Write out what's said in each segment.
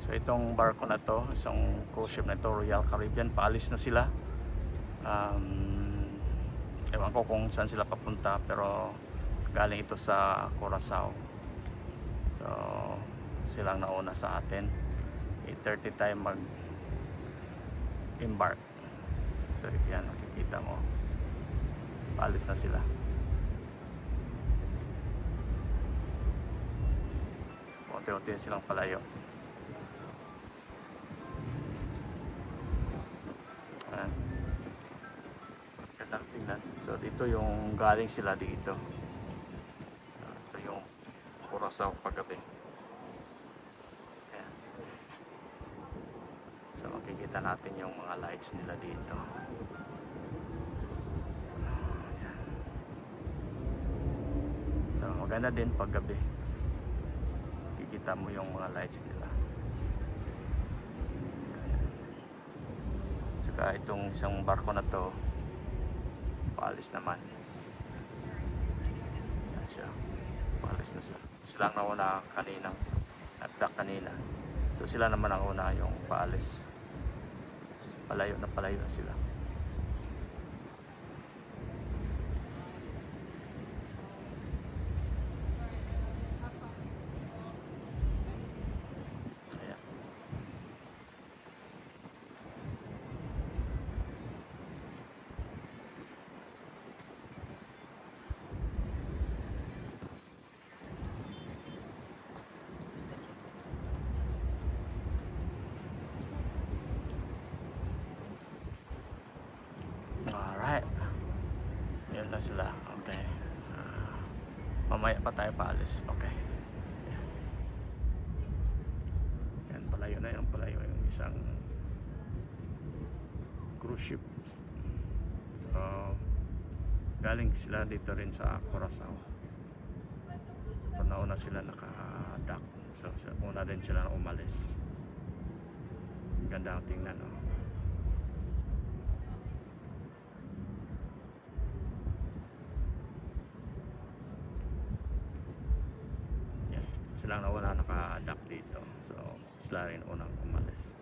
So itong barko na to, isang cruise ship na ito, Royal Caribbean, paalis na sila. Ewan ko kung saan sila papunta, pero galing ito sa Curaçao. So silang nauna sa atin. 8:30 tayo mag embark. So yan, makikita mo, paalis na sila. Unti-unti silang palayo. Ayan. Gandang tingnan. So dito yung galing sila dito. Ito yung Curaçao paggabi. Ayan. So makikita natin yung mga lights nila dito. Ayan. So maganda din paggabi. Makikita mo yung mga lights nila. Tsaka itong isang barko na to, paalis naman. Yan siya, paalis na sila. Sila ang nauna kaninang nagdak kanina. So sila naman ang una yung paalis. Palayo na sila. Ayan. Alright. Yun na sila. Okay. Mamaya pa tayo paalis. Okay. Yan, palayo na yung palayo yung isang cruise ship. So galing sila dito rin sa Curaçao. Nauna sila naka-dock. So una din sila na umalis. Ganda ang tingnan, no? Silang nauna naka-dock dito. So sila rin unang umalis.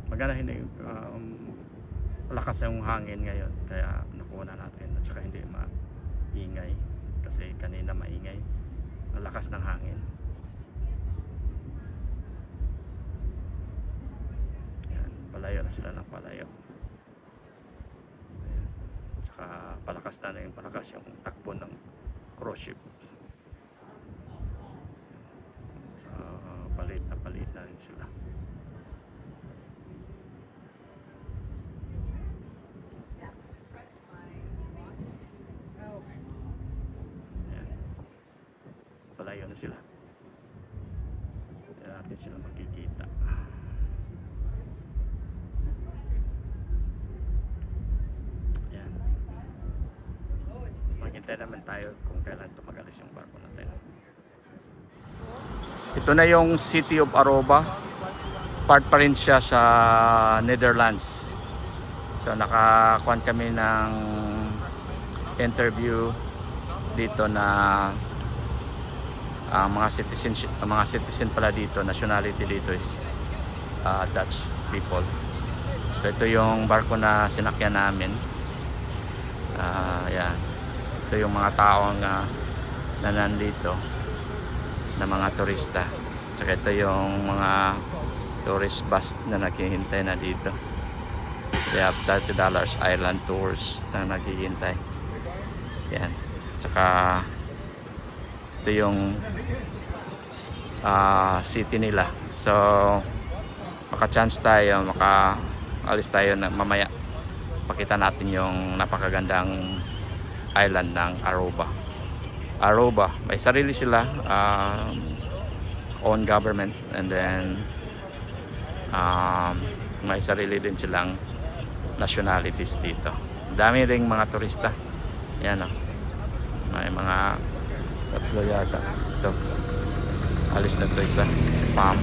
Maganda, hindi malakas yung hangin ngayon, kaya nakuha natin. At saka hindi maingay, kasi kanina maingay. Ang lakas ng hangin. Palayo na sila ng palayo. Ayan. Saka palakas na yung palakas yung takbo ng cruise ship. So palit na rin sila. Ayan. Palayo na sila. Ayan, natin sila makikita. Maghintay naman tayo kung kailan tumagalis yung barko natin. Ito na yung City of Aruba. Part pa rin siya sa Netherlands. So nakakuan kami ng interview dito na mga citizen pala dito, nationality dito is Dutch people. So ito yung barko na sinakyan namin. Yan. Ito yung mga taong na nandito na mga turista. Tsaka ito yung mga tourist bus na naghihintay na dito. They have $30 island tours na naghihintay. Yan. Tsaka ito yung city nila. So maka-chance tayo, maka-alis tayo na mamaya. Pakita natin yung napakagandang island ng Aruba. Aruba, may sarili sila, own government, and then may sarili din silang nationalities dito. Dami ring mga turista. Yan, may mga tatlo yata. Ito, alis na ito isa, si Pam.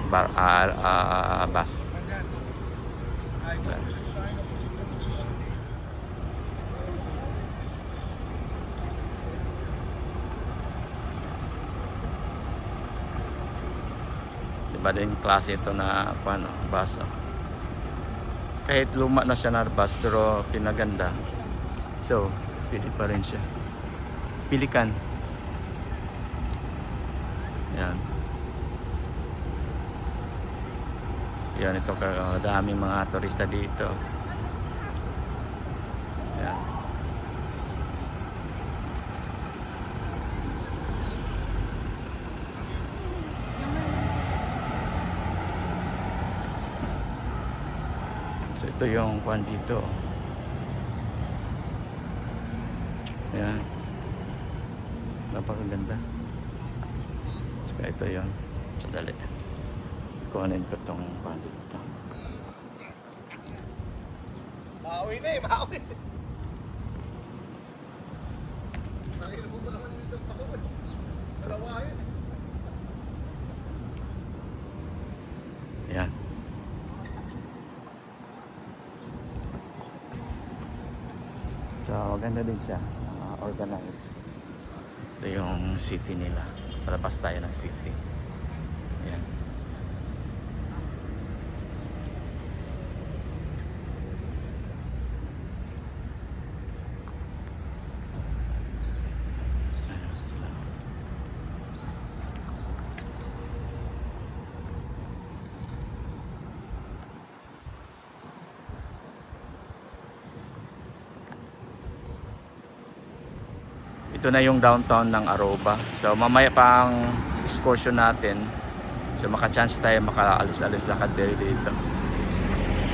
bus. Iba din klase ito na bus. Kahit luma na siya na bus pero pinaganda. So, pili pa rin siya. Pilikan. Yan. Yan, ito kadaming mga turista dito. Yan. So, ito yung kwan dito. Yan. Napakaganda. So, ito yun. Sadali. Kuhanin ko itong kwan dito. Mauwi na eh, mauwi. Nakita mo ba naman yung isang pasok? Dalawa yun. Yan. So, maganda din siya. Organized. Ito yung city nila. Palabas tayo ng city. Yan. Ayan sila. Ito na yung downtown ng Aruba. So mamaya pang excursion natin. So maka-chance tayo makaalis-alis lakad dito.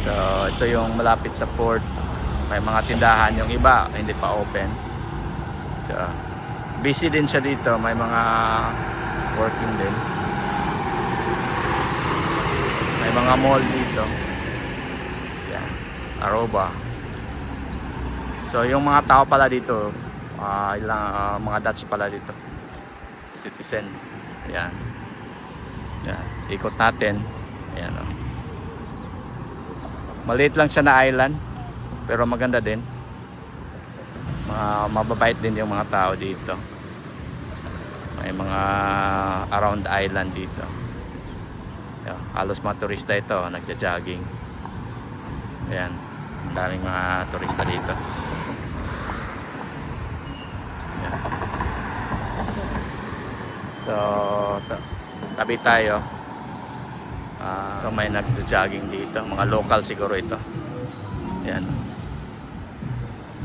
So ito yung malapit sa port. May mga tindahan, yung iba hindi pa open. So busy din siya dito, may mga working din. May mga mall dito. Yan, Aruba. So yung mga tao pala dito, mga Dutch pala dito, citizen. Yan. Yan. Ikot natin. Ayan, oh. Maliit lang siya na island, pero maganda din. Mababait din yung mga tao dito. May mga around the island dito. Yan. Halos mga turista ito, nagja-jogging. Ayan. Ang daming mga turista dito. So, tabi tayo. So may nag-jogging dito. Mga local siguro ito. Ayan.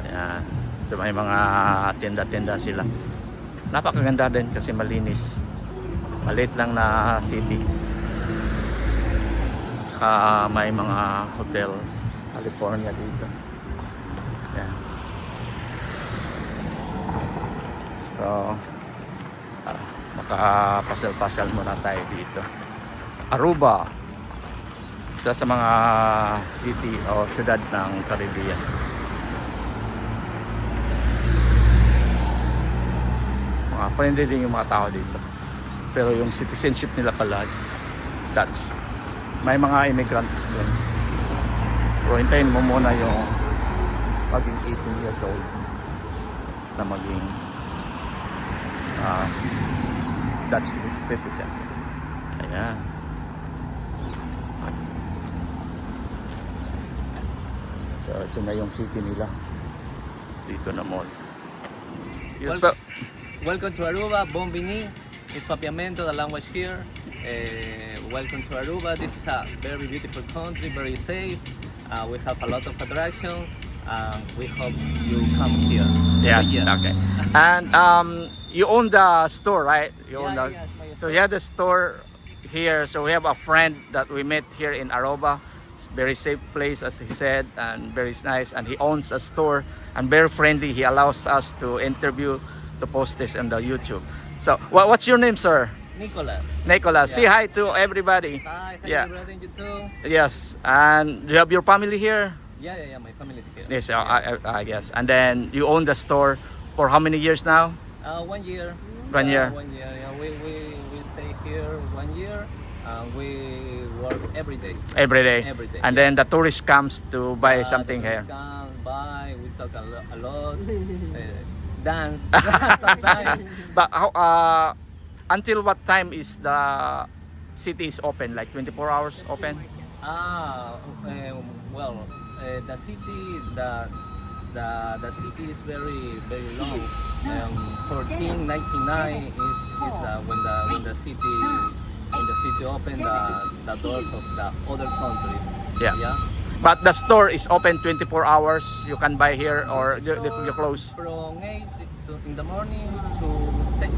Ayan. So may mga tinda-tinda sila. Napakaganda din kasi malinis. Maliit lang na city. Tsaka may mga hotel California dito. Ayan. So makapasal-pasal muna tayo dito. Aruba, isa sa mga city o syudad ng Caribbean. Mga friendly din yung mga tao dito, pero yung citizenship nila pala is Dutch. May mga immigrants din, pero hintayin mo muna yung maging 18 years old na maging Dutch citizen. Ayan. So ito na yung city nila. Dito na mall. Welcome to Aruba, Bombini. It's Papiamento, the language here. Welcome to Aruba. This is a very beautiful country, very safe. We have a lot of attraction. We hope you come here. Yes, Yeah. okay. And you own the store, right? You own Yeah, the, yes, my so you have the store here. So we have a friend that we met here in Aruba. It's a very safe place, as he said, and very nice. And he owns a store and very friendly. He allows us to interview, to post this on the YouTube. So what's your name, sir? Nicolas. Nicolas. Say Yeah. hi to everybody. Hi, Yeah. everybody, you too. Yes. And do you have your family here? Yeah, my family is here. Yes, Yeah. I guess. And then you own the store for how many years now? 1 year. 1 year. 1 year. Yeah, we stay here 1 year. We work every day. Every day. Every day, And yeah. then the tourist comes to buy something The here. tourists come by, we talk a lot, dance sometimes. But how, until what time is the city is open? Like 24 hours open? Well, the city, the city is very long. 1499 is when the city open the doors of the other countries. Yeah. But the store is open 24 hours. You can buy here or The you close. from 8 in the morning to 6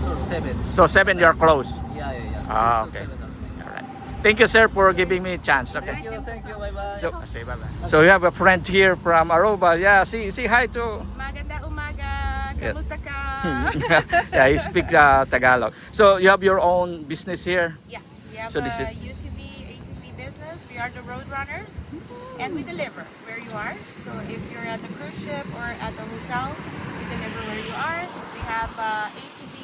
or 7. So 7 you're closed. Yeah. 6 Ah, to okay. 7 only. All right. Thank you, sir, for giving me a chance. Okay. Thank you, bye bye. So, say bye-bye. So you have a friend here from Aruba. Yeah, say hi to. Maganda umaga. Yeah. Kamusta ka? Yeah, he speaks Tagalog. So you have your own business here. Yeah, we have So a this is- UTV, ATV business. We are the road runners and we deliver where you are. So if you're at the cruise ship or at the hotel, we deliver where you are. We have ATV,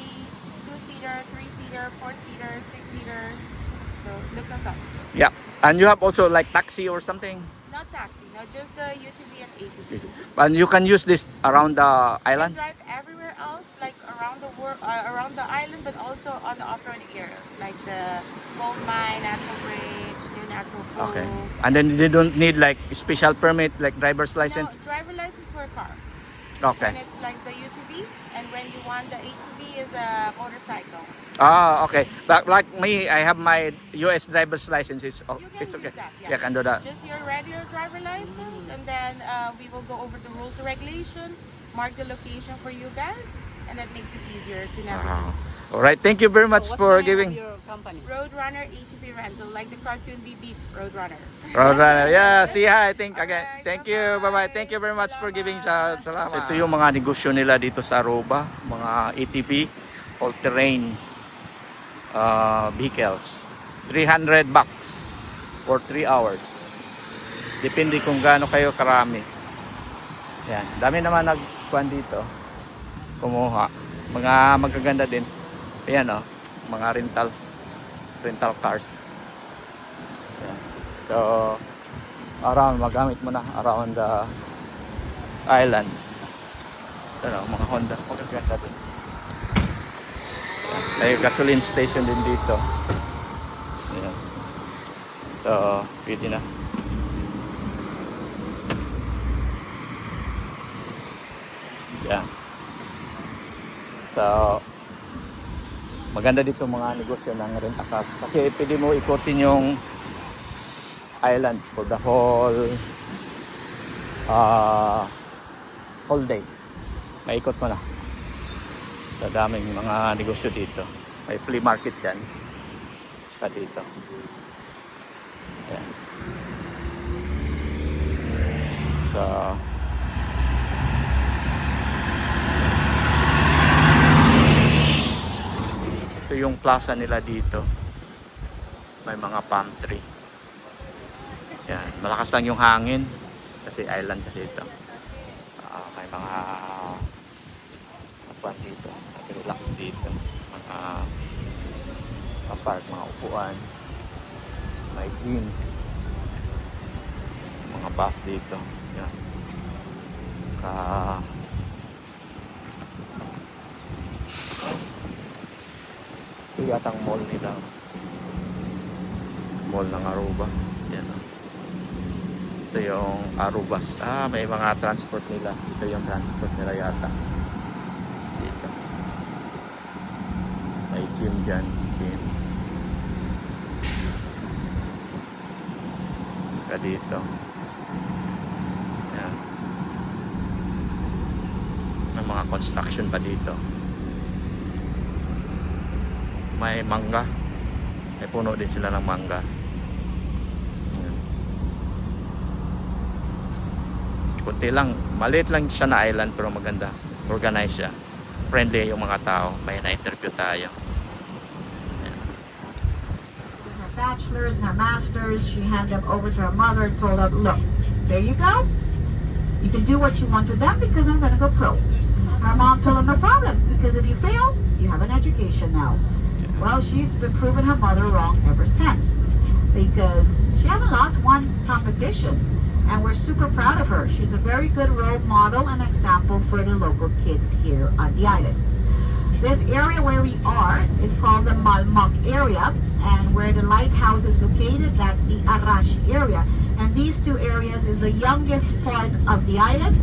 2-seater, 3-seater, 4-seater, 6-seaters. So look us up. Yeah. And you have also like taxi or something. Not taxi, no, just the UTV and ATV. And you can use this around the We island. drive everywhere else, like around the world, around the island, but also on the off-road areas, like the Gold Mine, Natural Bridge, New Natural Pool. Okay. And then they don't need like special permit, like driver's No, license. driver license for a car. Okay. And it's like the UTV, and when you want the ATV is a motorcycle. Ah, okay. But like me, I have my U.S. driver's license. You can It's okay. use that, Yeah, I can do that. Just your regular driver license, and then we will go over the rules and regulation, mark the location for you guys, and that makes it easier to navigate. All right. Thank you very much for giving. Roadrunner ATV rental, like the cartoon Beep Beep Roadrunner. Roadrunner. Yeah, see hi. Thank again. Alright, Thank you. bye-bye. Bye-bye. Thank you very much for giving Salamat. sa salamat. So ito yung mga negosyo nila dito sa Aruba, mga ATV, all-terrain vehicles. $300 for 3 hours. Depende kung gaano kayo karami. Yan, dami naman nagkuhan dito. Kumuha. Mga magaganda din. Ayan oh, mga rental cars. Ayan. So around, magamit mo na around the island. Ito mga Honda, magaganda din. Ayan. May gasoline station din dito. Ayan. So pwede na. Yan. So maganda dito mga negosyo ng rent-a-car kasi pwede mo ikutin yung island for the whole day. Maikot mo na. Sa daming mga negosyo dito. May flea market yan. Saka dito. Ayan. So ito yung plaza nila dito. May mga palm tree. Yan, malakas lang yung hangin kasi island kasi ito. May mga upuan dito, relax dito. Mga park, mga upuan. May gym. Mga bus dito. Yan. Saka ito yatang mall nila. Mall ng Aruba. Yan o. Ito yung Arubas. May mga transport nila. Ito yung transport nila yata. Dito. May gym dyan. Gym. Saka dito. Yan. May mga construction pa dito. May mangga. May puno din sila ng mangga. Ayan. Kunti lang, maliit lang siya na island pero maganda. Organized siya. Friendly yung mga tao. May na-interview tayo. Ayan. Her bachelor's and her master's, she handed them over to her mother and told her, look, there you go. You can do what you want with them because I'm going to go pro. Her mom told her, no problem, because if you fail, you have an education now. Well, she's been proving her mother wrong ever since, because she hasn't lost one competition, and we're super proud of her. She's a very good role model and example for the local kids here on the island. This area where we are is called the Malmoc area, and where the lighthouse is located, that's the Arashi area. And these two areas is the youngest part of the island.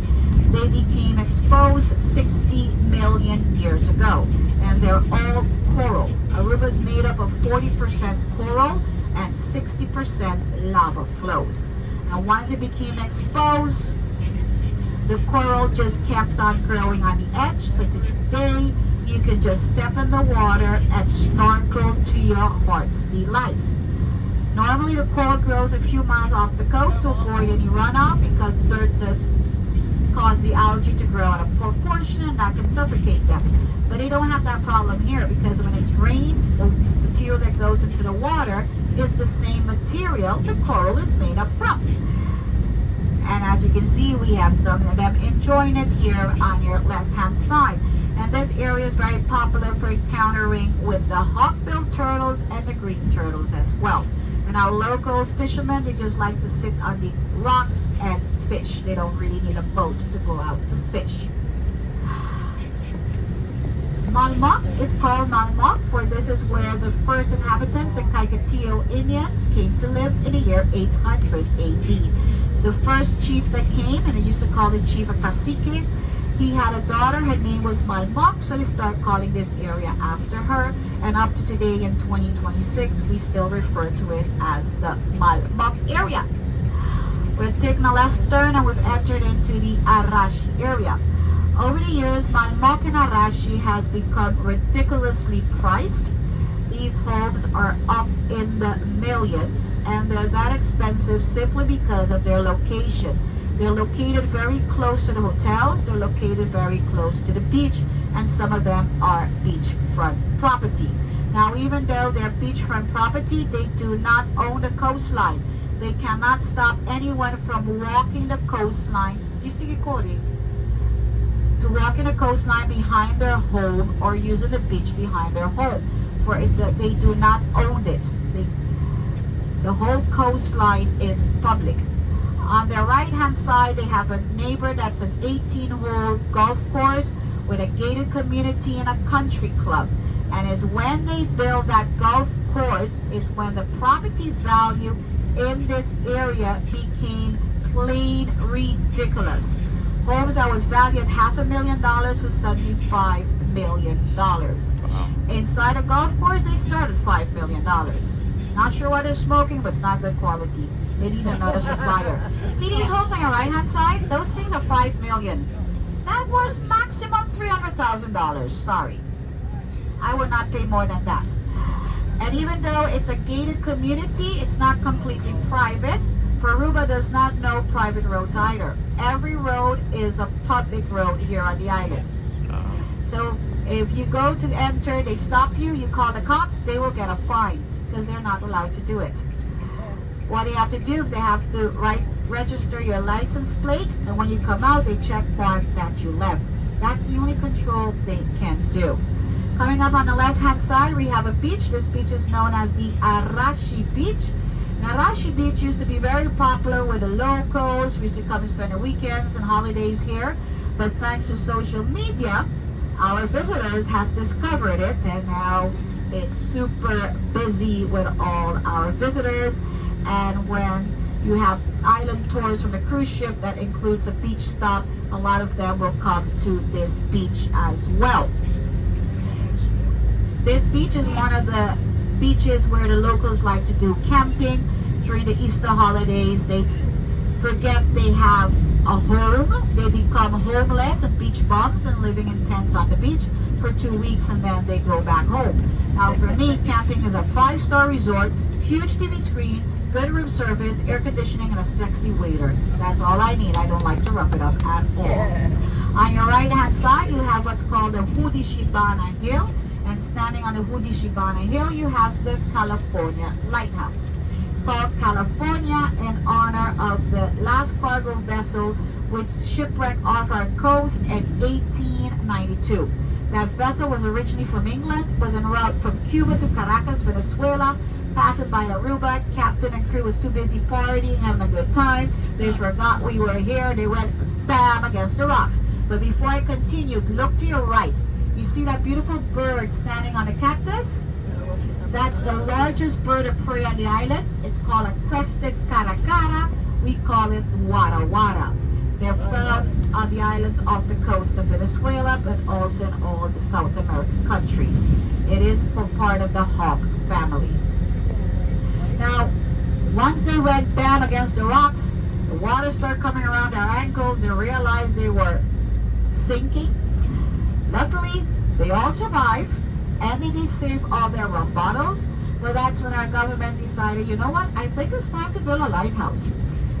They became exposed 60 million years ago, and they're all coral. Aruba is made up of 40% coral and 60% lava flows. And once it became exposed, the coral just kept on growing on the edge. So to today, you can just step in the water and snorkel to your heart's delight. Normally the coral grows a few miles off the coast to avoid any runoff, because dirt does cause the algae to grow at a proportion and that can suffocate them. But they don't have that problem here, because when it's rained, the material that goes into the water is the same material the coral is made up from. And as you can see, we have some of them enjoying it here on your left-hand side. And this area is very popular for encountering with the hawk-billed turtles and the green turtles as well. And our local fishermen, they just like to sit on the rocks and fish. They don't really need a boat to go out to fish. Malmoc is called Malmoc, for this is where the first inhabitants, the Kaikatio Indians, came to live in the year 800 AD. The first chief that came, and they used to call the chief a cacique, he had a daughter, her name was Malmoc, so they started calling this area after her. And up to today in 2026, we still refer to it as the Malmoc area. We're taking a left turn and we've entered into the Arashi area. Over the years, Malmoc and Arashi has become ridiculously priced. These homes are up in the millions, and they're that expensive simply because of their location. They're located very close to the hotels, they're located very close to the beach, and some of them are beachfront property. Now, even though they're beachfront property, they do not own the coastline. They cannot stop anyone from walking the coastline. Do you see it, Cody? To walking the coastline behind their home or using the beach behind their home. For it, they do not own it. The whole coastline is public. On their right-hand side, they have a neighbor that's an 18-hole golf course with a gated community and a country club. And is when they build that golf course is when the property value in this area became plain ridiculous. Homes that was valued at $500,000 was $75 million. Wow. Inside a golf course, they start at $5 million. Not sure what they're smoking, but it's not good quality. They need another supplier. See these homes on your right-hand side? Those things are $5 million. That was maximum $300,000. Sorry. I would not pay more than that. And even though it's a gated community, it's not completely private. For Aruba does not know private roads either. Every road is a public road here on the island. So if you go to enter, they stop you, you call the cops, they will get a fine because they're not allowed to do it. What they have to do, they have to register your license plate, and when you come out, they check mark that you left. That's the only control they can do. Coming up on the left-hand side, we have a beach. This beach is known as the Arashi Beach. Now, Arashi Beach used to be very popular with the locals. We used to come and spend the weekends and holidays here. But thanks to social media, our visitors has discovered it, and now it's super busy with all our visitors. And when you have island tours from the cruise ship that includes a beach stop, a lot of them will come to this beach as well. This beach is one of the beaches where the locals like to do camping during the Easter holidays. They forget they have a home. They become homeless and beach bums and living in tents on the beach for 2 weeks, and then they go back home. Now, for me, camping is a 5-star resort, huge TV screen, good room service, air conditioning, and a sexy waiter. That's all I need. I don't like to rough it up at all. On your right-hand side, you have what's called the Hudishibana Hill. And standing on the Hudishibana Hill, you have the California Lighthouse. It's called California in honor of the last cargo vessel which shipwrecked off our coast in 1892. That vessel was originally from England, was en route from Cuba to Caracas, Venezuela, passing by Aruba. Captain and crew was too busy partying, having a good time. They forgot we were here. They went bam against the rocks. But before I continued, look to your right. You see that beautiful bird standing on the cactus? That's the largest bird of prey on the island. It's called a crested caracara. We call it wara wara. They're found on the islands off the coast of Venezuela, but also in all the South American countries. It is for part of the hawk family. Now, once they went bam against the rocks, the water started coming around their ankles. They realized they were sinking. Luckily, they all survived, and they did save all their rum bottles. Well, that's when our government decided, you know what, I think it's time to build a lighthouse.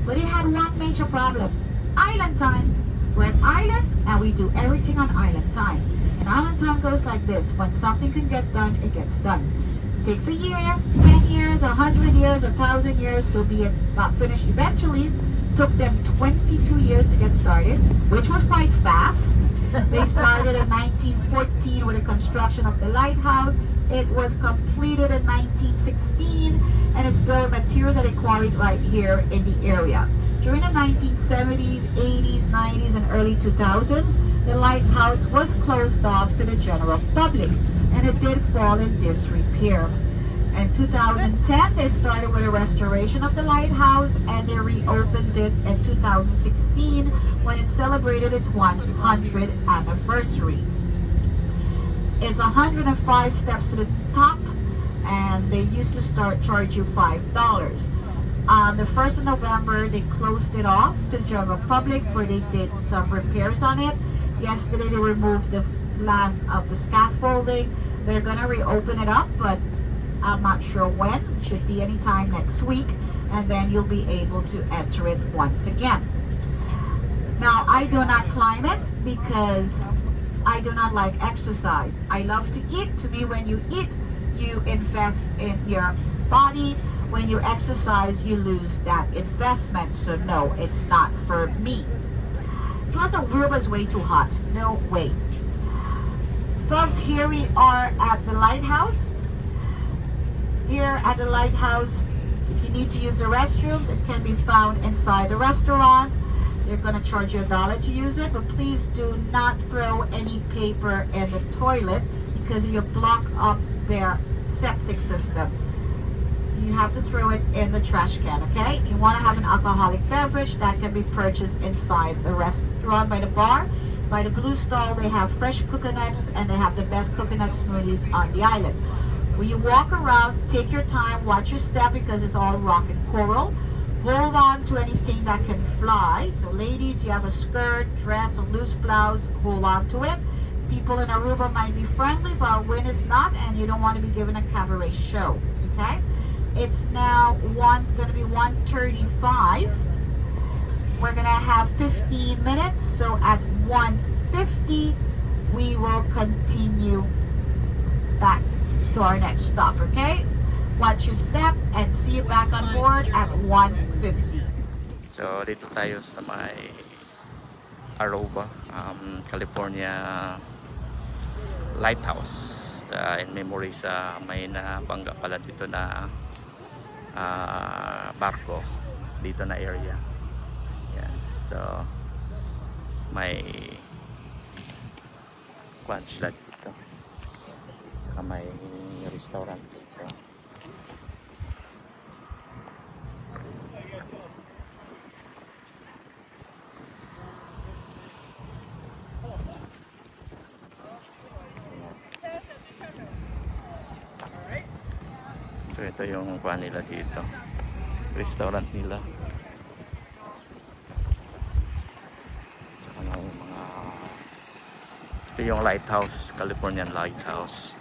But it had one major problem: island time. We're an island, and we do everything on island time. And island time goes like this: when something can get done, it gets done. It takes a year, 10 years, 100 years, 1,000 years, so be it not finished eventually. Took them 22 years to get started, which was quite fast. They started in 1914 with the construction of the lighthouse. It was completed in 1916, and it's built with materials that they quarried right here in the area. During the 1970s, 80s, 90s, and early 2000s, the lighthouse was closed off to the general public, and it did fall in disrepair. In 2010, they started with a restoration of the lighthouse, and they reopened it in 2016 when it celebrated its 100th anniversary. It's 105 steps to the top, and they used to charge you $5. On the 1st of November, they closed it off to the general public where they did some repairs on it. Yesterday, they removed the last of the scaffolding. They're going to reopen it up, but I'm not sure when. Should be anytime next week, and then you'll be able to enter it once again. Now, I do not climb it because I do not like exercise. I love to eat. To me, when you eat, you invest in your body. When you exercise, you lose that investment. So no, it's not for me. Plus, Aruba's way too hot. No way. Folks, here we are at the lighthouse. Here at the lighthouse, if you need to use the restrooms, it can be found inside the restaurant. They're going to charge you $1 to use it, but please do not throw any paper in the toilet because you block up their septic system. You have to throw it in the trash can, okay? You want to have an alcoholic beverage that can be purchased inside the restaurant by the bar. By the Blue Stall, they have fresh coconuts, and they have the best coconut smoothies on the island. When you walk around, take your time, watch your step because it's all rock and coral. Hold on to anything that can fly. So ladies, you have a skirt, dress, a loose blouse, hold on to it. People in Aruba might be friendly, but when it's not, and you don't want to be given a cabaret show, okay? It's now going to be 1:35. We're going to have 15 minutes, so at 1:50, we will continue back to our next stop, okay? Watch your step and see you back on board at 1:50. So dito tayo sa may Aruba, California Lighthouse, in memory sa may nabangga pala dito na barko dito na area. Yan. So may kwan sila dito, saka may restaurant dito. So ito yung kwan nila dito, restaurant nila. Saka yung mga, ito yung lighthouse, Californian Lighthouse.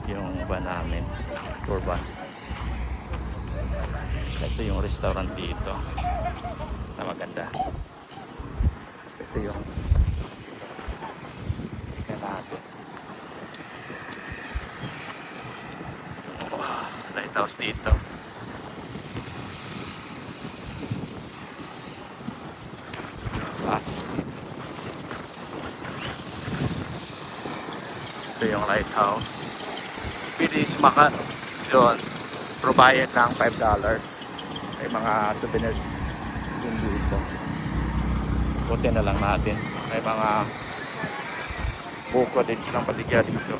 Yung ba namin tour bus. So ito yung restaurant dito na maganda. So ito yung natin. Lighthouse dito. Bus. yung lighthouse. Pwede sumakat doon. Probayad ng $5. May mga souvenirs din dito. Buti na lang natin. May mga buko din silang paligya dito.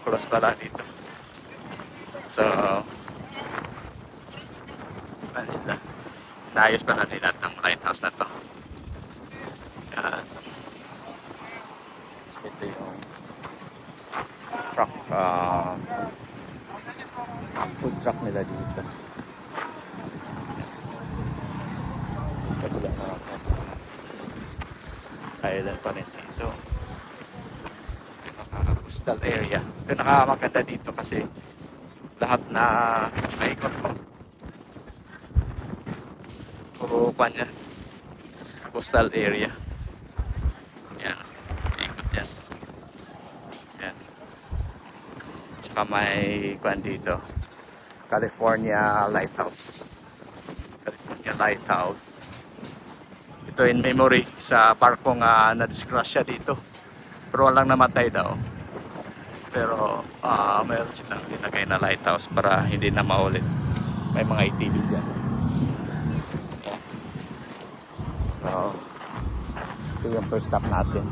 Close pala dito. So, Manila. Naayos pa na nila itong lighthouse na to. Yan. So, ito yung truck, food truck nila dito. Kabila na ako. Island pa rin dito. Coastal area. Ito nakamakanda dito kasi lahat na naikot ko. Puro pa niya. Coastal area. Yan. Ikot yan. Yan. Tsaka may kwan dito. California Lighthouse. California Lighthouse. Ito in memory sa barkong na-disgrasya dito. Pero walang namatay daw. Pero mayroon silang linagay na lighthouse para hindi na maulit. May mga ATV dyan. Yeah. So, ito yung first stop natin.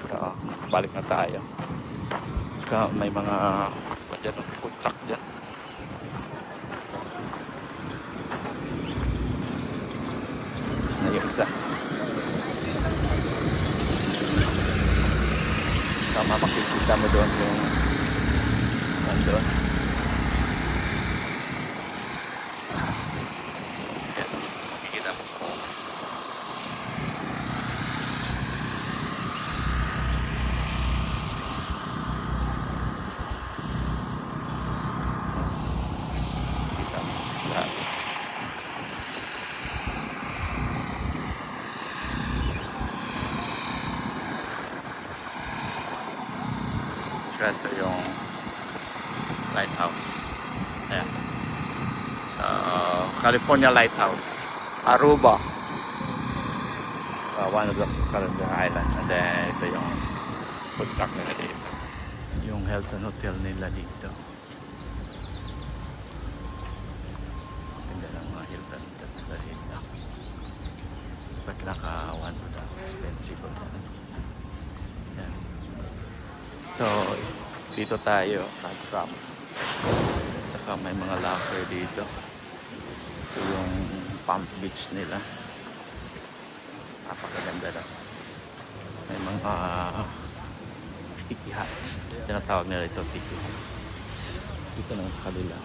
So, balik na tayo. Saka may mga food truck dyan. Na yung isa. Tama, makikita mo doon yung nandun. Yan, makikita mo. Makikita mo lahat. Ito yung lighthouse. Ayan. So, California Lighthouse. Aruba. One of the Caribbean Island. And then, ito yung food truck nila dito. Yung Hilton Hotel nila dito. Ganda ng mga Hilton Hotel nila dito. Sapat naka-1 expensive. Ayan. So, dito tayo, nag-camp. Tsaka may mga locker dito. Ito yung Palm Beach nila. Napakaganda daw. May mga tiki hut. Tinatawag nila ito tiki hut. Dito naman sa kabila.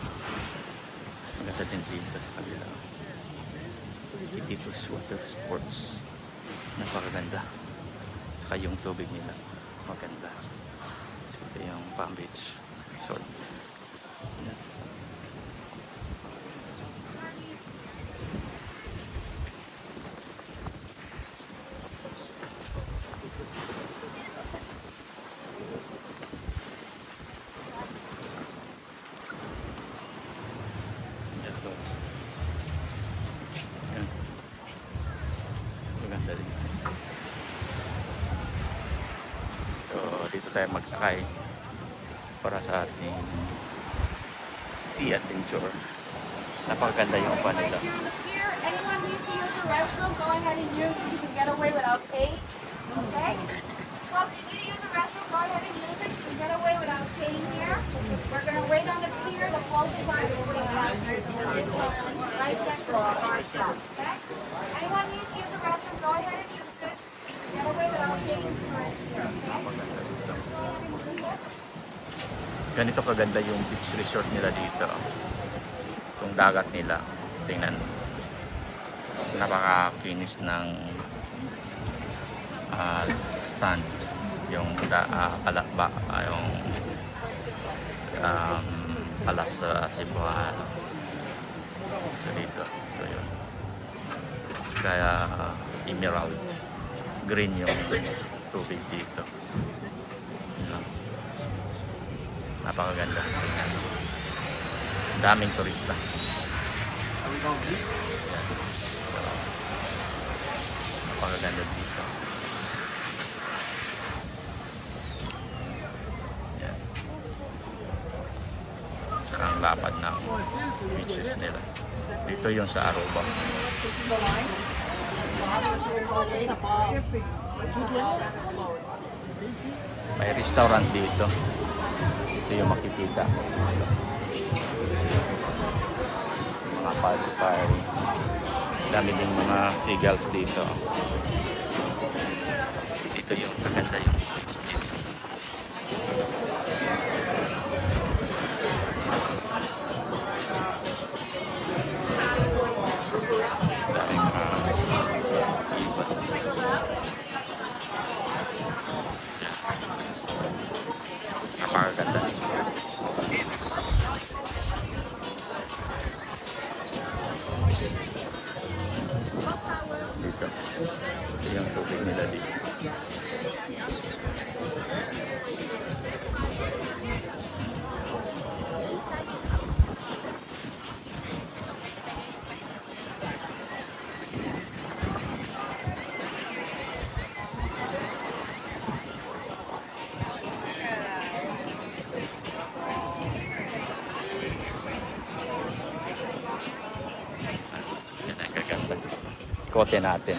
Maganda din dito sa kabila. Dito water sports. Napakaganda. Tsaka yung tubig nila. Maganda. Ito yung Palm Beach Resort. Yan. Ito. Yan. Maganda din. So, dito tayo magsakay para sa ating sea adventure. Napakaganda yung upa nila. Right here on the pier, anyone needs to use the restroom, go ahead and use it. You can get away without paying. Okay? Folks, you need to use the restroom, go ahead and use it. You can get away without paying here. We're going to wait on the pier. The float design is waiting right here. It's right next to our bar shop. Okay? Anyone needs to use the restroom, go ahead and use it. You can get away without paying right here. Napakaganda dito. Ganito kaganda yung beach resort nila dito. Yung dagat nila. Tingnan. Napakakinis ng sun. Yung yung alas Cebuano. Dito. Ito yun. Kaya emerald green yung tubig dito. Napakaganda. Daming turista. Napakaganda dito. Yan. Tsaka ang lapad ng beaches nila. Dito yung sa Aruba. May restaurant dito. Ito yung makikita. Mga party. Dami ding mga seagulls dito. Dito yung maganda yung beach dito. Daming mga iba. Napakaganda. Dito. Ito yung tubig nila dito. Yan ang gaganda. Kote natin.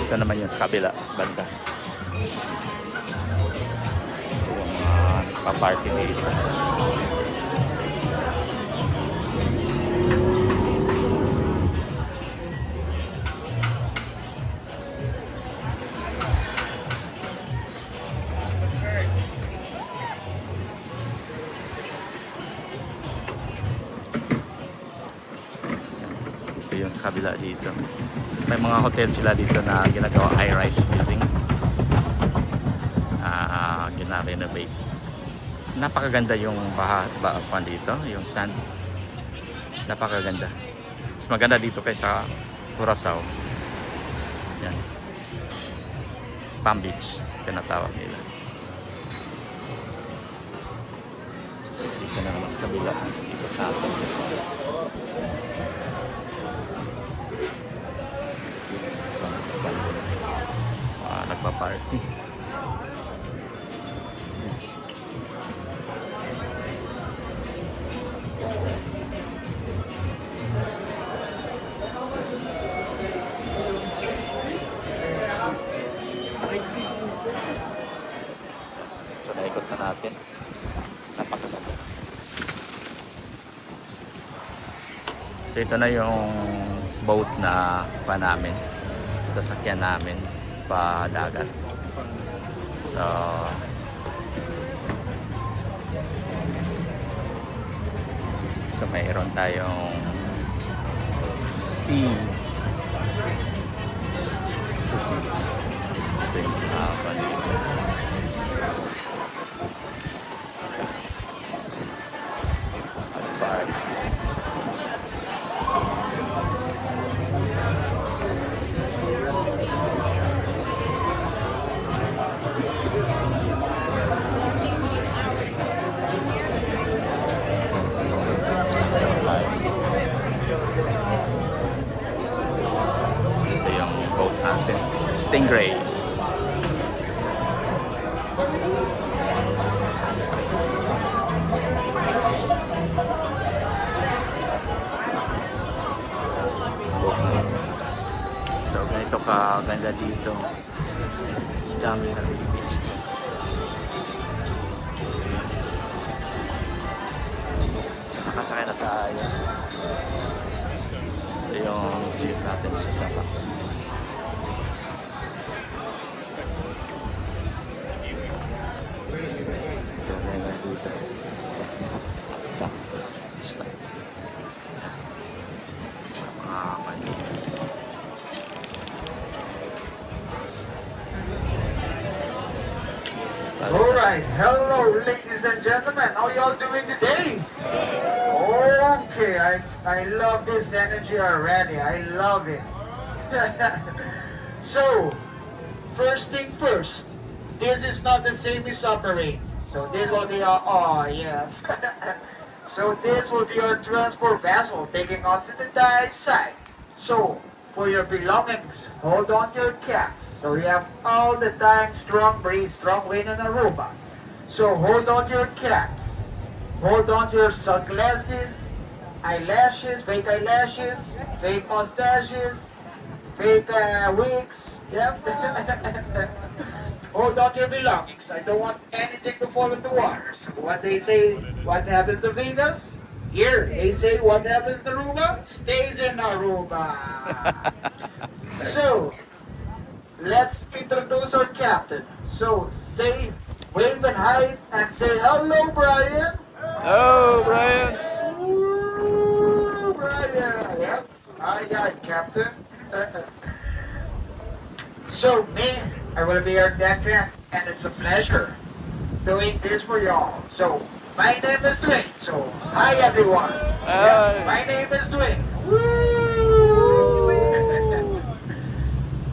Ito naman yun sa kabila, banda. Ito yung mga nagpa-party dito. Ito yung sa kabila dito. May mga hotel sila dito na ginagawa high-rise building. Gina-renovate. Napakaganda yung baha dito, yung sand. Napakaganda. Mas maganda dito kaysa Curaçao. Yan. Palm Beach, tinatawag nila. Dito na naman sa kabila. Dito sa atin. Nagpa-party. So naikot na natin. Napakaganda. So ito na yung boat na pa namin. Sasakyan namin pa dagat. So mayroon tayong sea. Ito yung hapon dito. At ito yung boat natin, Stingray. So ganito kaganda dito. Dami na rin beach dito. Nakasakay na tayo. Ito yung jeep natin sa sasakyan. Ito na dito. Stop. Alright, hello ladies and gentlemen, how y'all doing today? Okay. Okay, I love this energy already. I love it. So, first thing first, this is not the same as submarine. So this will be our, oh yes. So this will be our transport vessel taking us to the dive site. So, for your belongings, hold on to your caps. So we have all the time strong breeze, strong wind in Aruba. So hold on to your caps. Hold on to your sunglasses, eyelashes, fake mustaches, fake wigs. Yep. Hold on to your belongings. I don't want anything to fall in the water. So what they say, what happens to Venus? Here, they say what happens to Aruba? Stays in Aruba. So, let's introduce our captain. So, say, wave and hi, and say, hello, Brian. Oh, Brian. Ooh, Brian. Yep. Aye, Captain. So, me, I will be your deckhand, and it's a pleasure doing this for y'all. So, my name is Dwayne. So, hi, everyone. Hi. Yep, my name is Dwayne. Woo!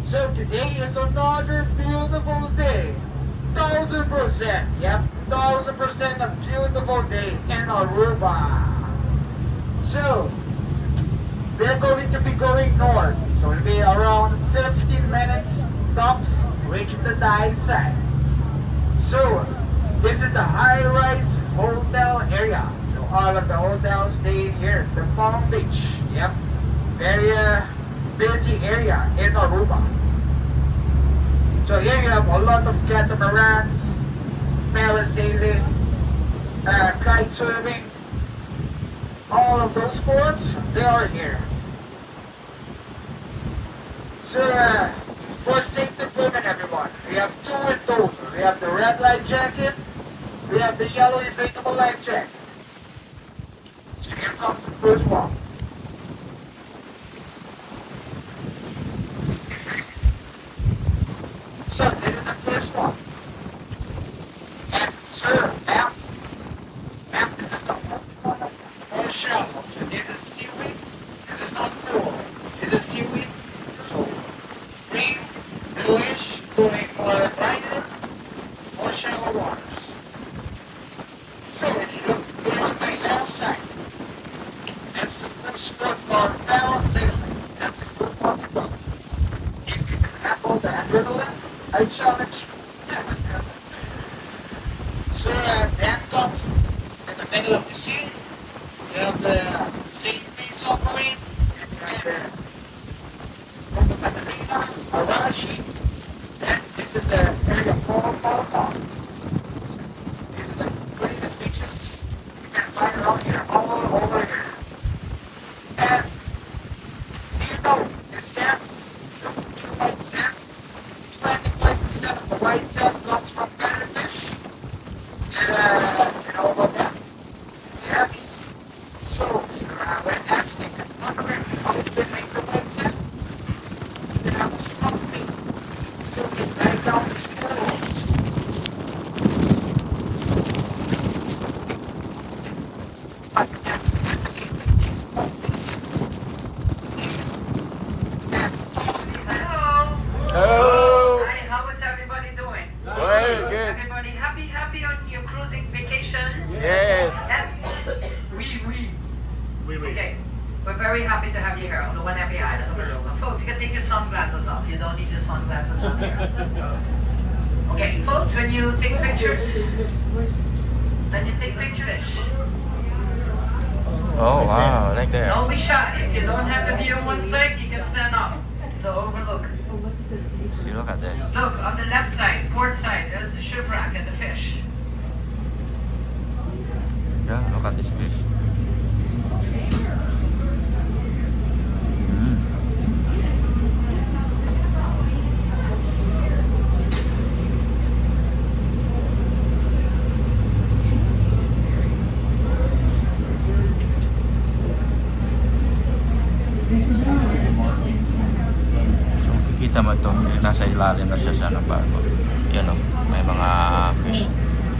So, today is another beautiful day. 1000%. Yep, 1000% a beautiful day in Aruba. So, we're going to be going north. So it'll be around 15 minutes tops reaching the dive site. So, this is the high-rise hotel area. So all of the hotels stay here, the Palm Beach. Yep, very busy area in Aruba. So here you have a lot of catamarans, parasailing, kite surfing. All of those sports, they are here. So for safety equipment, everyone, we have two in total. We have the red life jacket, we have the yellow inflatable life jacket. So here comes the first one. So this is the first one. And sir, ma'am, this is the more shallow. So this is seaweed. This is not cool. This is seaweed. So green, bluish, going more brighter, more shallow waters. So if you look here on my left side, that's the first sport called parasailing. That's a good one to go. If you can handle the adrenaline, I challenge you. So then comes in the middle of the sea, you have the Sea submarine, and Coco Catalina, Arashi, and this is the area called Palma. These are the greatest beaches you can find around here, all over here. And do you know the sand, the pure white sand, 25% of the white sand comes from parrotfish. You know about that? Yes. So, when asking wondering how they make the white sand, they have a strong thing. So they write down these rules. But that's not the case. It's more pieces. And Hello. Oh, Hi, how is everybody doing? very good. Everybody happy on your cruising vacation? Yes. Yes. Oui. Okay. We're very happy to have you here on the One Happy Island of Aruba. Folks, you can take your sunglasses off. You don't need your sunglasses on here. Okay, folks, when you take pictures, Oh, wow, like that. don't be shy. If you don't have the view on one side, you can stand up to overlook. See, look at this. Look, on the left side, port side, there's the shipwreck and the fish. Yeah, look at this fish. Mm. Kita mo ito, yung nasa ilalim na siya ng barko. Yan o, may mga fish.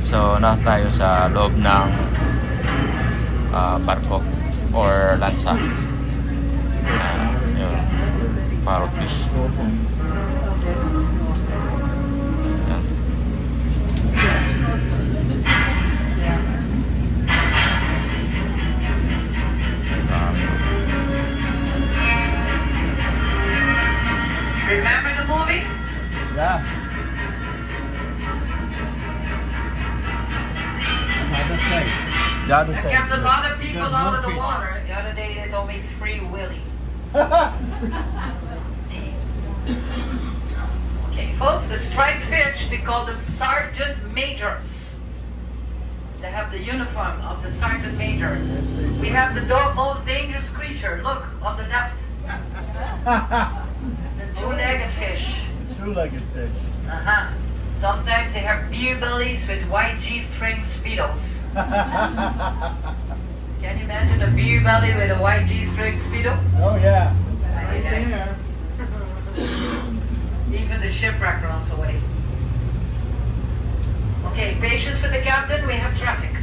So, na tayo sa loob ng barko o or lansa. Yun, parrotfish. Yan. Remember the movie? Yeah. That kept a lot of people out of the water. The other day they told me Free Willy. Okay, folks, the striped fish, they call them sergeant majors. They have the uniform of the sergeant major. We have the most dangerous creature. Look, on the left. The two-legged fish. Two-legged fish. Uh-huh. Sometimes they have beer bellies with white G-string Speedos. Can you imagine a beer belly with a white G-string Speedo? Oh yeah. Even the shipwreck runs away. Okay, patience with the captain, we have traffic.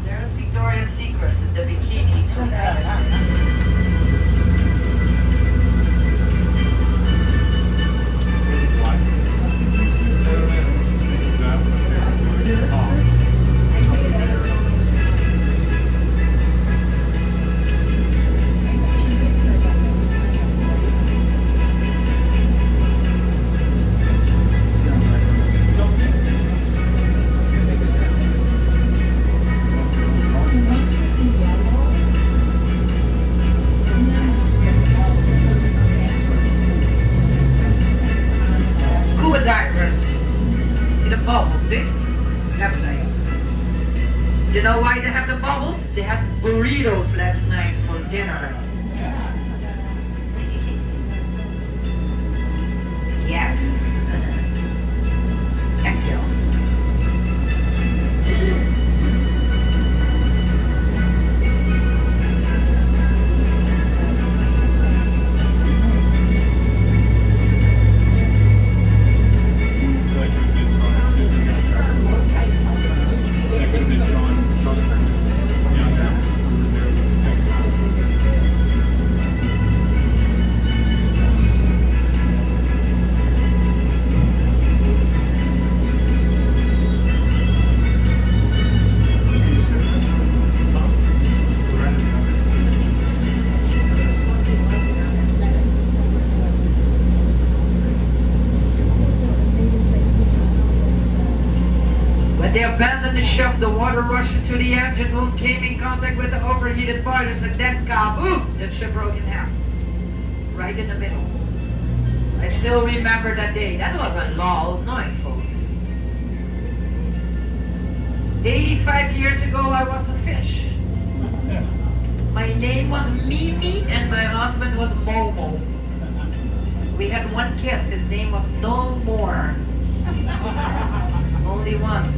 There's Victoria's Secret, the bikini two-legged. Scuba divers. See the bubbles, see? Left side. You know why they have the bubbles? They had burritos last night for dinner. Yes. Exhale. When they abandoned the ship, the water rushed into the engine room, came in contact with the overheated boilers, and then kaboom! The ship broke in half. Right in the middle. I still remember that day. That was a loud noise, folks. 85 years ago, I was a fish. My name was Mimi, and my husband was Momo. We had one kid. His name was No More. Only one.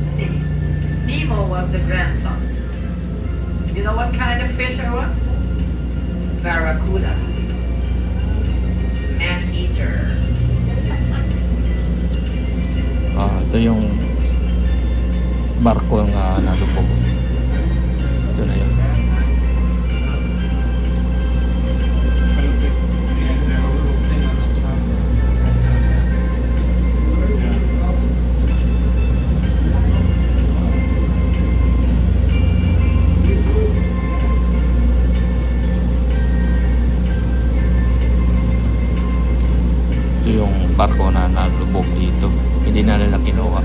Nemo was the grandson. You know what kind of fish I was? Barracuda. Anteater. Ito yung barko na nalubog. Ito na yun. Barko na nalubog dito, hindi na nila kinuha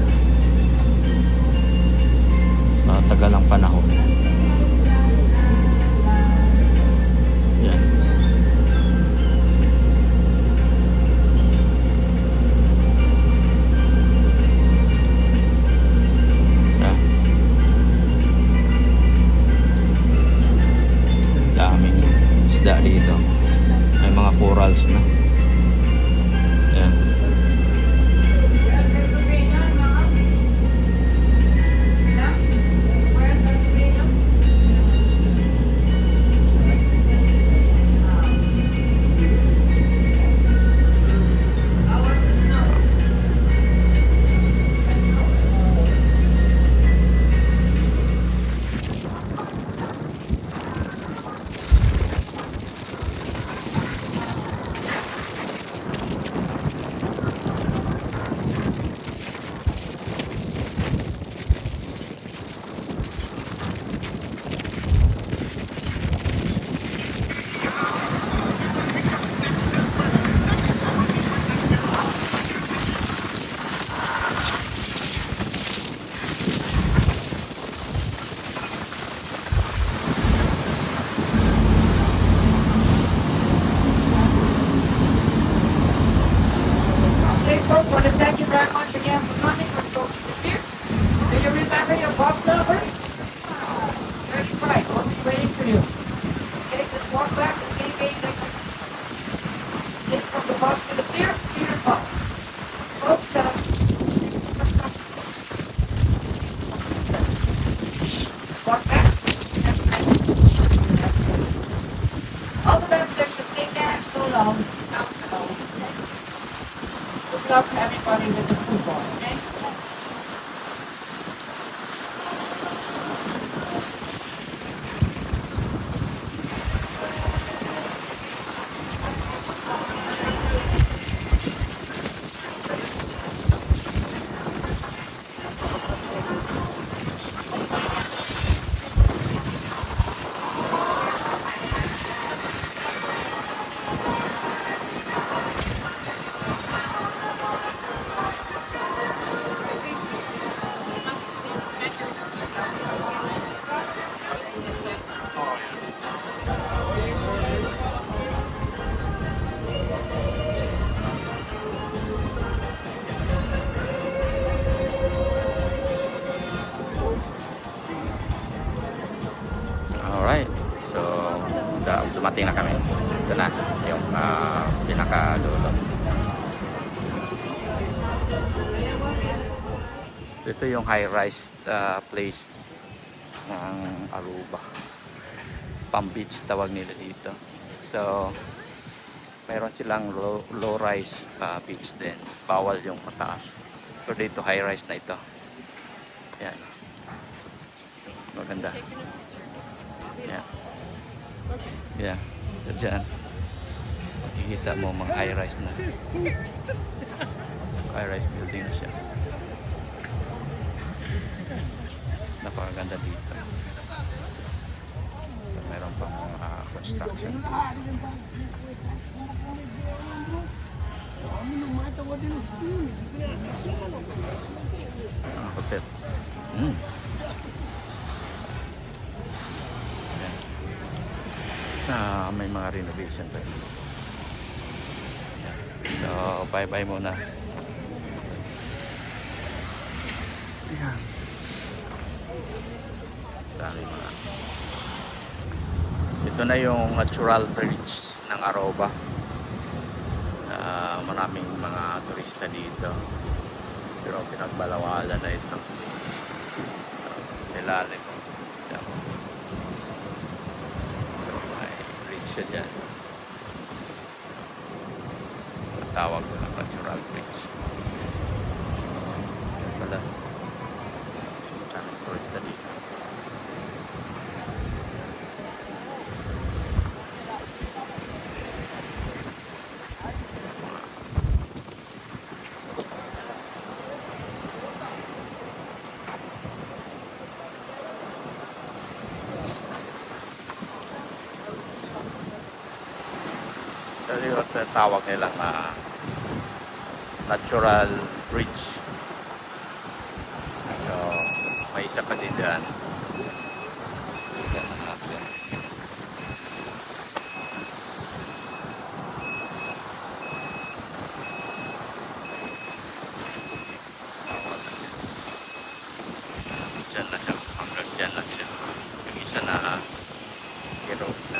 sa tagal ng panahon. Yan. Yan. Daming isda dito, may mga corals na. walk back the same way that you did from the bus to the pier bus. Folks, walk back. All the best, let's just stay there so long. Out so long. Good luck to everybody with the football, okay? Alright, so dumating na kami. Ito na yung pinakadulo. Ito yung high-rise place ng Aruba. Palm Beach tawag nila dito. So mayroon silang low-rise beach din. Bawal yung mataas. So dito high-rise na ito. Yan. Maganda. Yan. Yan. So dyan. Makikita mo mga high-rise na. High-rise building na siya. Napakaganda dito. So meron pang construction. Hotel. May mga renovation pa. So bye-bye muna. Ayan. Dami mga. Ito na yung natural bridge ng Aruba. Maraming mga turista dito. Pero pinagbalawalan na ito. Sa ilalim. So may bridge siya dyan. Tawag ko ng natural bridge. Wala. Maraming turista dito. Ito yung tawag nilang natural bridge. So may isa pa din dyan. Tignan natin. Dyan na siya. Hanggang dyan lang siya. Yung isa na hero na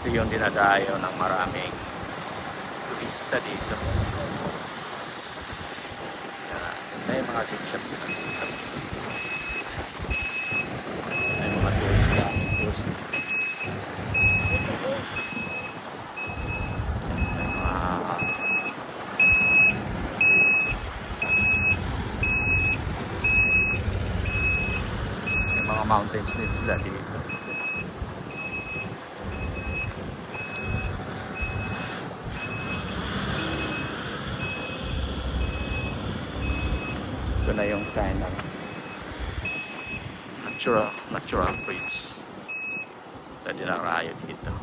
ito yung dinadayo ng maraming turista dito. May mga gift shops sila dito. May mga turista. May mga mountains din sila dito. Ito na yung sign ng natural bridge. Ito dinarayo dito.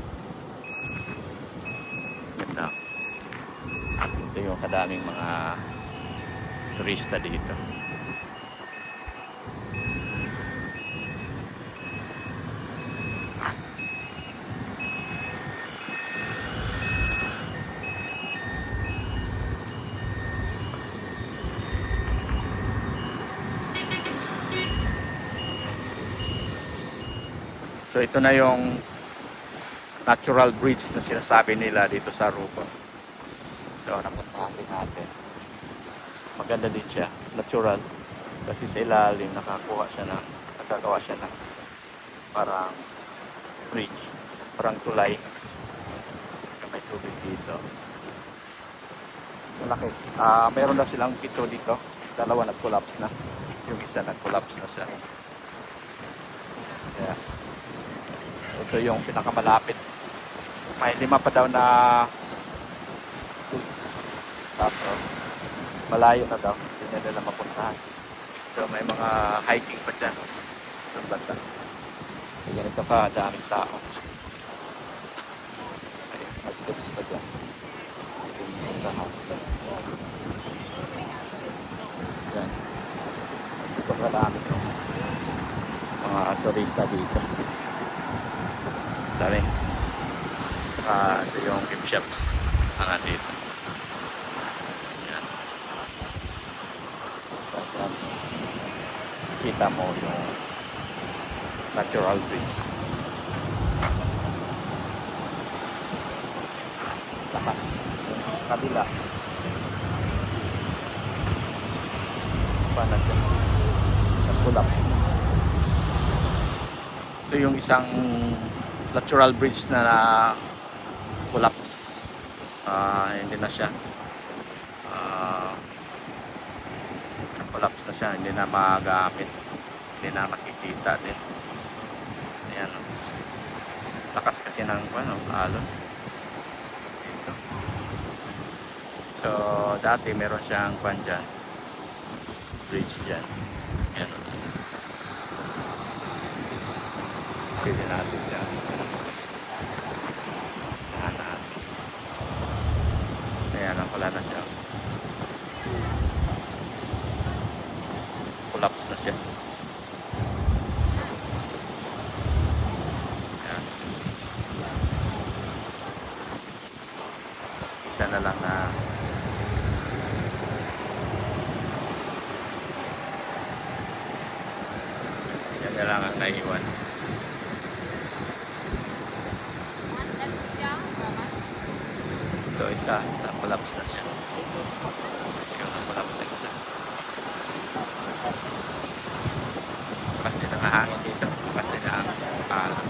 Ganda. Ito yung kadaming mga turista dito. So ito na yung natural bridge na sinasabi nila dito sa Aruba. So napuntahan din natin. Maganda din siya, natural. Kasi sa ilalim nakagawa siya ng parang bridge, parang tulay. May tubig dito. Malaki. Meron na silang pito dito. Dalawa nag-collapse na. Yung isa nag-collapse na siya. Yeah. So ito yung pinakamalapit. May 5 pa daw na kaso malayo na daw. Hindi na nila mapuntahan. So may mga hiking pa dyan. Sa banda. So ganito ka, daming tao. May steps pa dyan. Puntahan sa yan. Ito kadami yung mga turista dito. Dami. Tsaka ito yung gift shops na nandito. Yan. Kita mo yung natural bridge. Lakas. Yung sa kabila. Paano siya? Nag-collapse na. Ito yung isang natural bridge na collapse. Hindi na siya. Collapse na siya. Hindi na magamit. Hindi na makikita din. Ayan. Lakas kasi ng alon. Dito. So, dati meron siyang dyan. Bridge dyan. Ayan. Pwede natin siya. Ayan natin. Ayan, wala na siya. Collapse na siya. Ayan. Isa na lang na yan na lang ang naiwan. Ito isa, na-collapse na siya. Yung na-collapse ang isa. Bukas din ang hangin dito. Bukas din ang pala.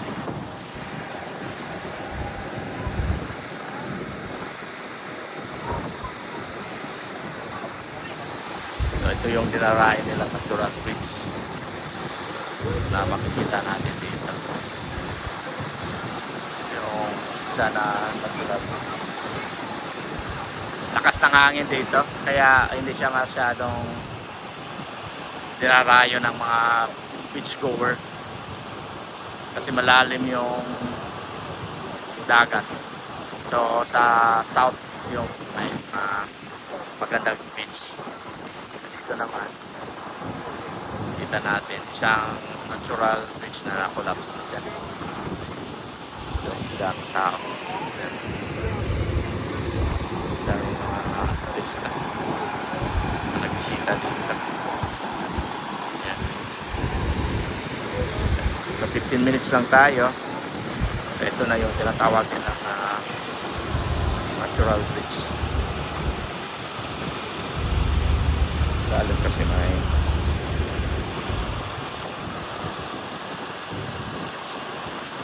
So ito yung dinarain nila natural bridge na makikita natin dito. Yung isa na natural bridge. Lakas ng hangin dito kaya hindi siya masyadong dinarayo ng mga beach goer kasi malalim yung dagat. So sa south yung may magandang beach. Dito naman kita natin isang natural bridge na na-collapse na siya. Yung daming tao. Daming mga turista na nagbisita dito. Yan. So 15 minutes lang tayo. So ito na yung tinatawag nila na natural bridge. Lalo kasi may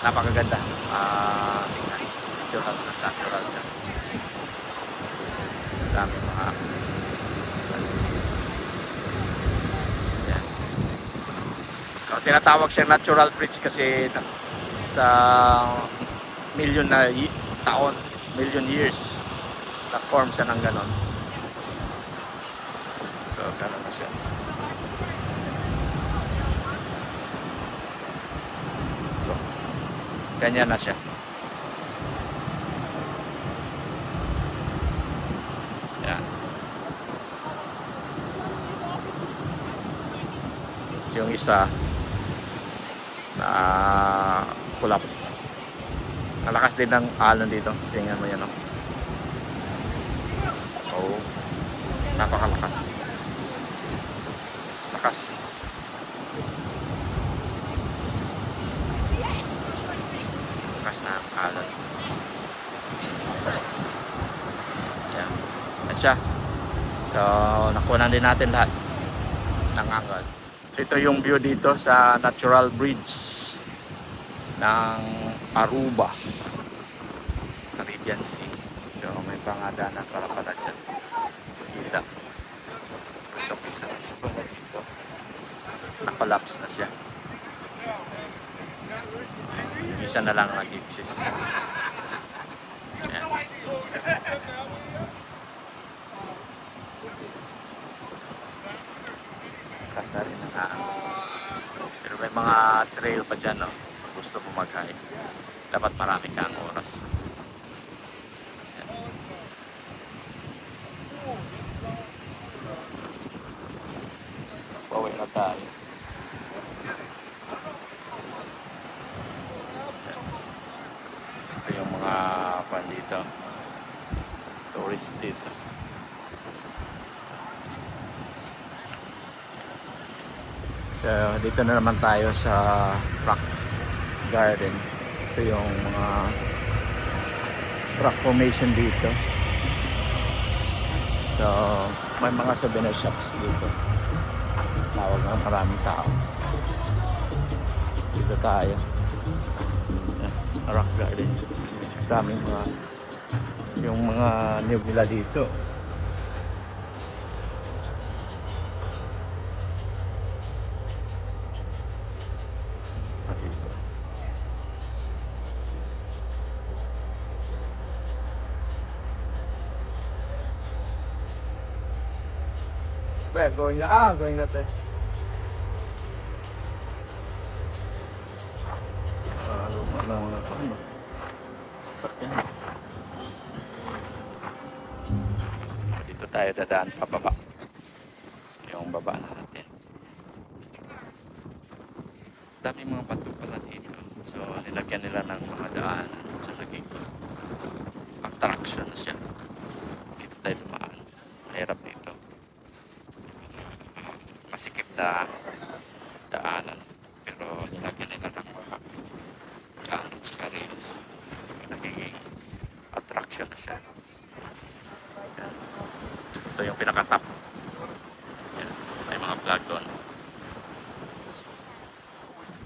napakaganda. Tingnan. Natural siya. Dami mga yan. So, tinatawag siyang natural bridge kasi sa million na taon, million years na-form siya ng ganon. So, ganon na siya. So, ganyan na siya. Yan. Yung isa na collapse. Nalakas din ng alon dito. Tingnan mo yan, no? Oh, napakalakas. Lakas. siya. So nakunan din natin lahat ng angle. So ito yung view dito sa natural bridge ng Aruba, Caribbean Sea. So may pangadanan para pala dyan. Kita. Gusto dito. Nakolaps na siya. Yung isa na lang nag-exist. Ayan. Lakas na rin ang pero may mga trail pa dyan, no? Kung gusto mo mag-hike, dapat marami kang oras. Ayan. Pauwi na tayo. Ito yung mga pan dito, tourist dito. So dito na naman tayo sa rock garden. Ito yung mga rock formation dito. So may mga souvenir shops dito. Tawag ng maraming tao. Dito tayo. Rock garden. Daming mga yung mga niyog nila dito. Dito. Well, going na tayo. Luma na mga ano. Sasakyan. Dito tayo dadaan pababa. Yung baba natin. Dami mga bato pala dito. So nilagyan nila ng mga daan. So naging attraction na siya. Dito tayo dumaan. Mahirap dito. Masikip na daanan. Pero nilagyan nila ng mga daanan sa rails. So naging attraction na siya. Yan. Ito yung pinaka-top. Yan. May mga flag doon.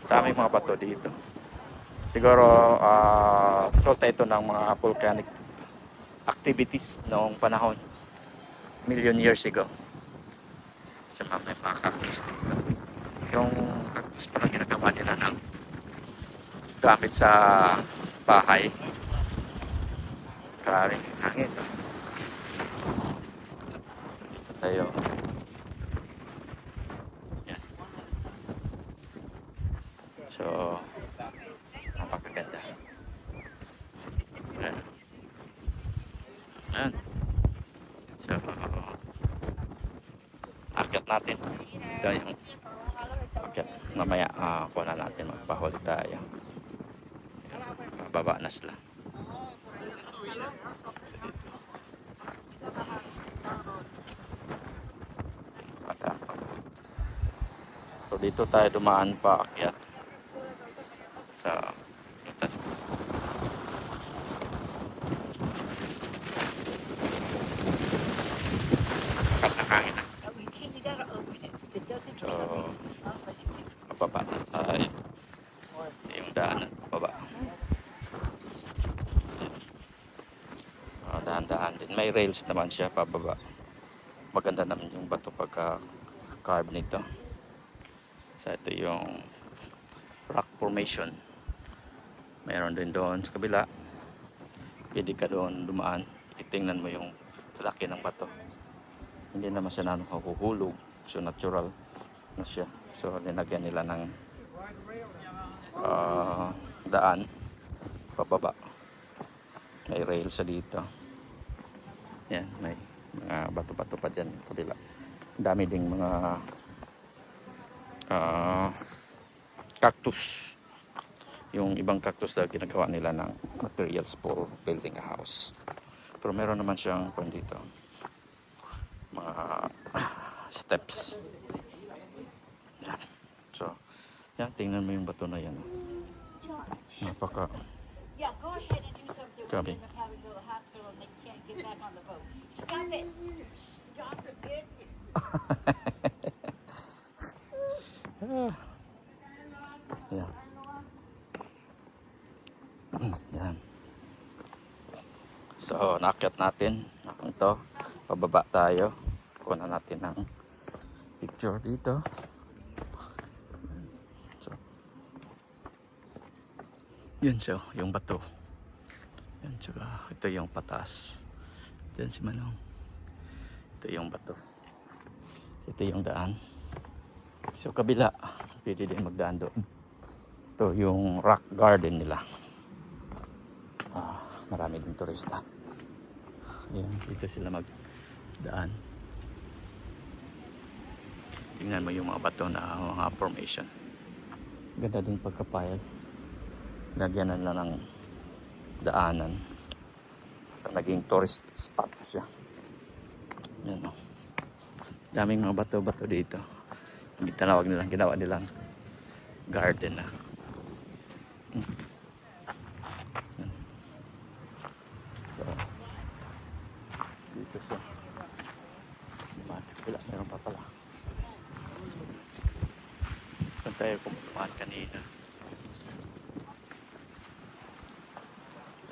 Daming mga bato dito. Siguro resulta ito ng mga volcanic activities noong panahon, million years ago. Sa may mga cactus dito. Yung cactus pala ginagawa nila ng gamit sa bahay. Grabe, hangin. Tayo. Yan. So, napakaganda. Ayan. Ayan. So, akyat natin. Ito yung akyat. Mamaya, kuha na natin. Magpahuli tayo. Ayan. Baba na sila. So, dito tayo dumaan pa akyat sa lutas. Lakas na hangin na. So, pababa na tayo. Ito yung daanan, pababa. Dahan-dahan din. May rails naman siya, pababa. Maganda naman yung bato pagka-carve nito. So, ito yung rock formation. Mayroon din doon sa kabila. Pwede ka doon dumaan. Titingnan mo yung laki ng bato. Hindi naman siya nahuhulog. So natural na siya. So linagyan nila ng daan pababa. May rail sa dito. Yan, may mga bato-bato pa dyan kabila. Dami ding mga cactus. Yung ibang cactus na ginagawa nila ng materials for building a house. Pero meron naman siyang kung dito mga steps. Yan. So, yan, tingnan mo yung bato na yan. Napaka Yeah, go ahead and do something. Grabe. Have to go to the hospital them. They can't get back on the boat. Stop it. Stop it. Yan. Yan. So, naakyat natin. Ito, pababa tayo. Kuha natin ng picture dito. So, yun siya, yung bato. Yan siya. Ito yung patas. Yan si Manong. Ito yung bato. Ito yung daan. So, kabila. Pwede din magdaan doon. Ito yung rock garden nila. Marami din turista. Ayan, dito sila magdaan. Tingnan mo yung mga bato na mga formation. Ganda din pagkapayag. Lagyan na ng daanan. So, naging tourist spot siya. Ayan o. Daming mga bato-bato dito. Ginawa nilang garden na. So, dito siya. Wala, meron pa pala. Saan tayo kumukuhaan kanina?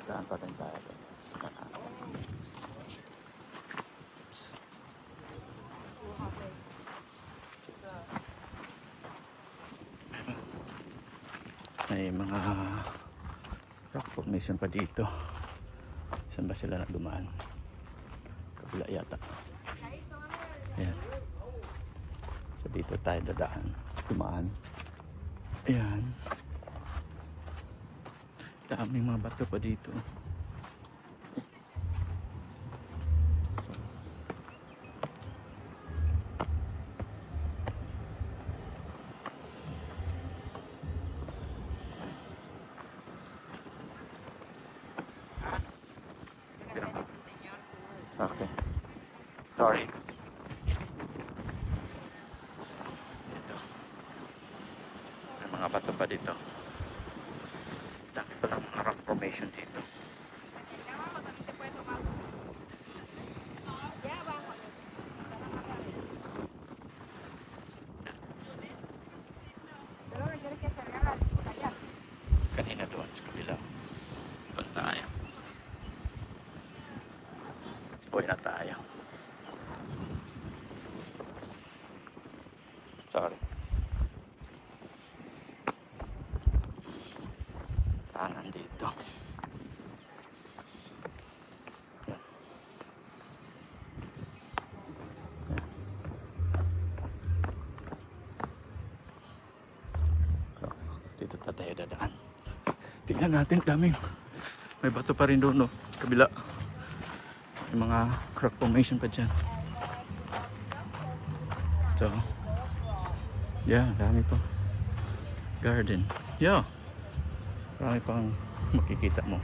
Saan pa rin tayo? May mga rock formation pa dito. Saan ba sila na dumaan? Kabila yata. Ayan. So dito tayo dadaan. Dumaan. Ayan. Daming mga bato pa dito. So, okay. Sorry. So, dito. May mga bato pa dito. Dami pa lang mga rock formation dito. Kanina doon sa kabila. Doon tayo. Uwi na tayo. Sorry. Kanan dito. Yan. Yan. So, dito tayo dadaan. Tingnan natin, daming may bato pa rin doon, no? Kabila. May mga rock formation pa dyan. So, yeah, dami pa. Garden. Yeah. Marami pang makikita mo.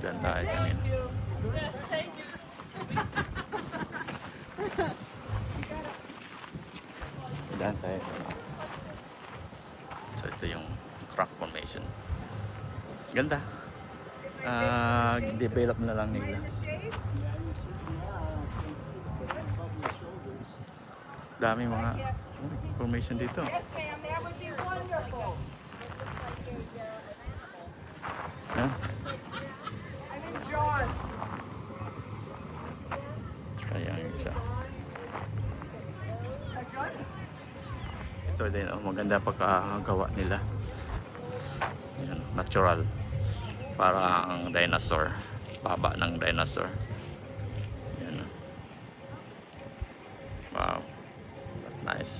Diyan tayo kanina. Diyan tayo. So ito yung rock formation. Ganda. Develop na lang nila. Dami mga formation dito. Yes, ma'am. That would be wonderful. Yan. I'm in Jaws. Kaya yung isa. Ito din, maganda pagkagawa nila. Yan, natural. Parang dinosaur. Baba ng dinosaur. Yan. Wow. That's nice.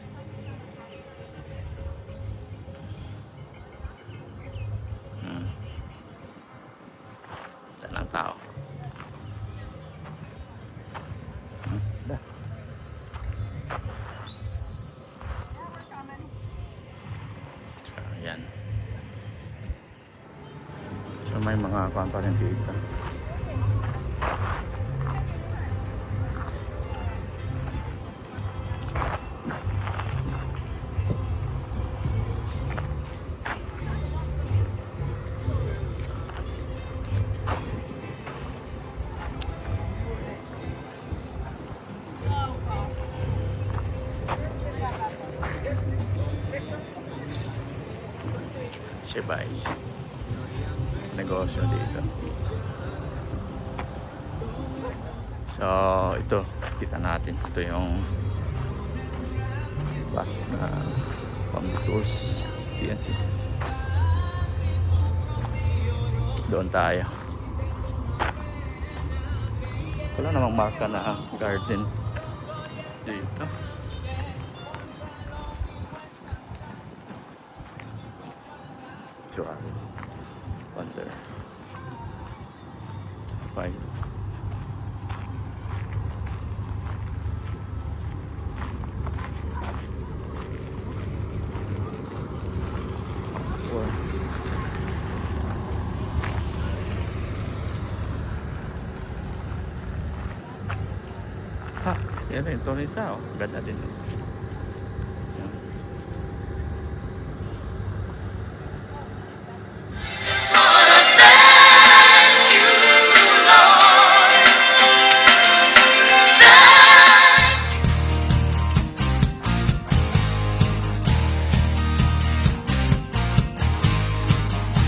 Yan ang tao. Da. may mga kuwan pa rin dito. Si Vice. Negosyo dito. So, ito. Kita natin. Ito yung bus na pang-tours CNC. Doon tayo. Wala namang marka na garden dito. Sure. Wonder. Bye. Four. Ha, yan rin. Ito rin siya. Oh. Ganda din.